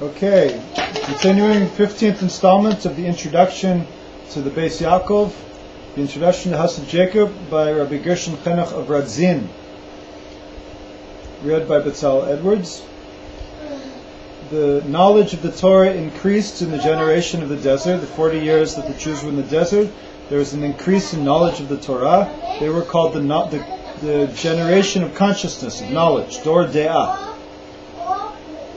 Okay, continuing 15th installment of the introduction to the Beis Yaakov, the introduction to the House of Jacob by Rabbi Gershon Chinuch of Radzin, read by Betzalel Edwards. The knowledge of the Torah increased in the generation of the desert, the 40 years that the Jews were in the desert. There was an increase in knowledge of the Torah. They were called the generation of consciousness, of knowledge, Dor De'ah.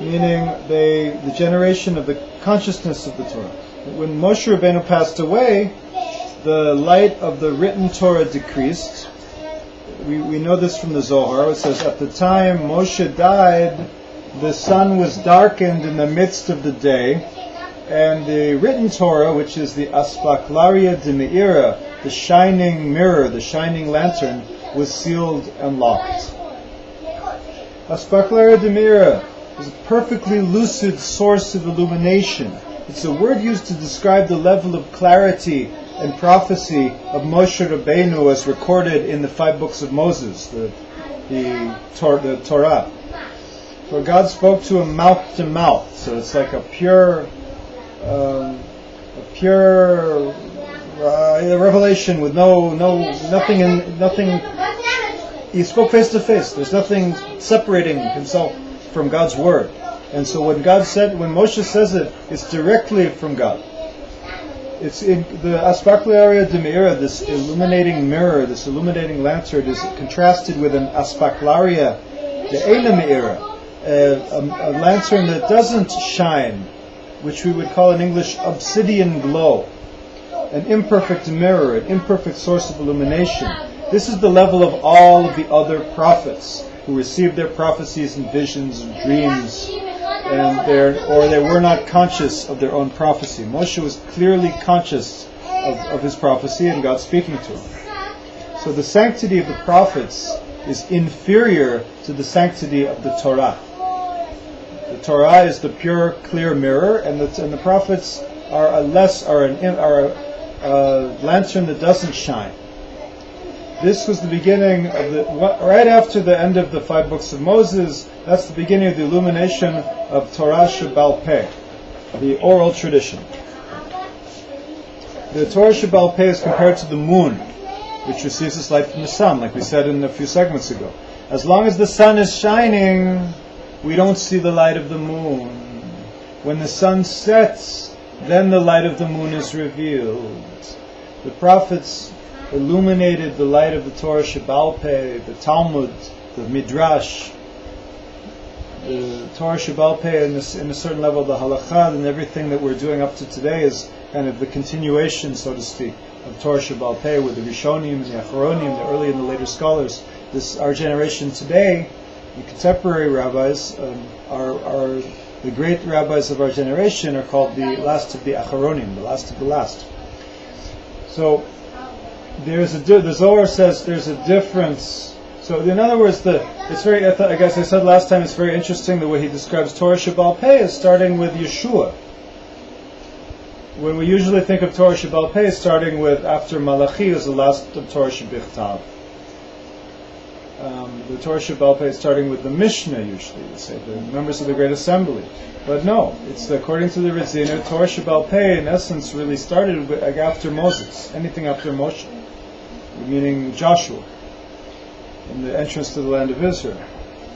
Meaning the generation of the consciousness of the Torah. When Moshe Rabbeinu passed away, the light of the written Torah decreased. We know this from the Zohar. It says, at the time Moshe died, the sun was darkened in the midst of the day, and the written Torah, which is the Aspaklaria de Meira, the shining mirror, the shining lantern, was sealed and locked. Aspaklaria de Meira is a perfectly lucid source of illumination. It's a word used to describe the level of clarity and prophecy of Moshe Rabbeinu as recorded in the 5 books of Moses, the Torah. For God spoke to him mouth to mouth, so it's like a pure revelation with nothing. He spoke face to face. There's nothing separating himself from God's word. And so when Moshe says it, it's directly from God. It's in the Aspaklaria de Meira, this illuminating mirror, this illuminating lantern, is contrasted with an Aspaklaria de Eina Meira, a lantern that doesn't shine, which we would call in English obsidian glow, an imperfect mirror, an imperfect source of illumination. This is the level of all of the other prophets who received their prophecies and visions and dreams, or they were not conscious of their own prophecy. Moshe was clearly conscious of his prophecy and God speaking to him. So the sanctity of the prophets is inferior to the sanctity of the Torah. The Torah is the pure, clear mirror, and the prophets are a lantern that doesn't shine. This was the beginning of right after the end of the 5 books of Moses. That's the beginning of the illumination of Torah Shebaal Peh, the oral tradition. The Torah Shebaal Peh is compared to the moon, which receives its light from the sun, like we said in a few segments ago. As long as the sun is shining, we don't see the light of the moon. When the sun sets, then the light of the moon is revealed. The prophets illuminated the light of the Torah Shebaal Peh, the Talmud, the Midrash, the Torah Shebaal Peh, in a certain level, the Halakha, and everything that we're doing up to today is kind of the continuation, so to speak, of Torah Shebaal Peh, with the Rishonim and the Acharonim, the early and the later scholars. Our generation today, the contemporary rabbis, are the great rabbis of our generation are called the last of the Acharonim, the last of the last. So the Zohar says there's a difference. So in other words, I guess I said last time, it's very interesting the way he describes Torah Shebaal Peh is starting with Yeshua. When we usually think of Torah Shebaal Peh, starting with after Malachi is the last of Torah shebichtav. The Torah Shebaal Peh is starting with the Mishnah usually, they say, the members of the Great Assembly. But no, it's according to the Radzin, Torah Shebaal Peh in essence really started after Moses, anything after Moshe, meaning Joshua, in the entrance to the land of Israel.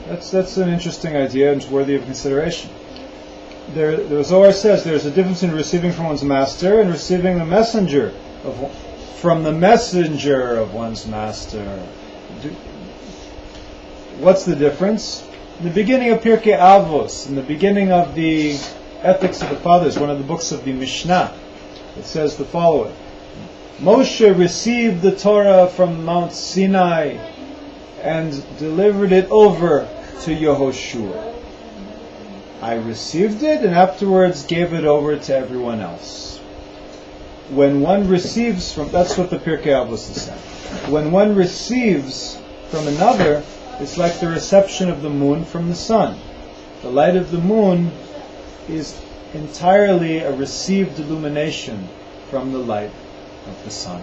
That's an interesting idea and worthy of consideration. The Zohar says there's a difference in receiving from one's master and receiving from the messenger of one's master. What's the difference? In the beginning of Pirkei Avos, in the beginning of the Ethics of the Fathers, one of the books of the Mishnah, it says the following: Moshe received the Torah from Mount Sinai and delivered it over to Yehoshua. I received it and afterwards gave it over to everyone else. When one receives that's what the Pirkei Avos is saying. When one receives from another, it's like the reception of the moon from the sun. The light of the moon is entirely a received illumination from the light of the sun.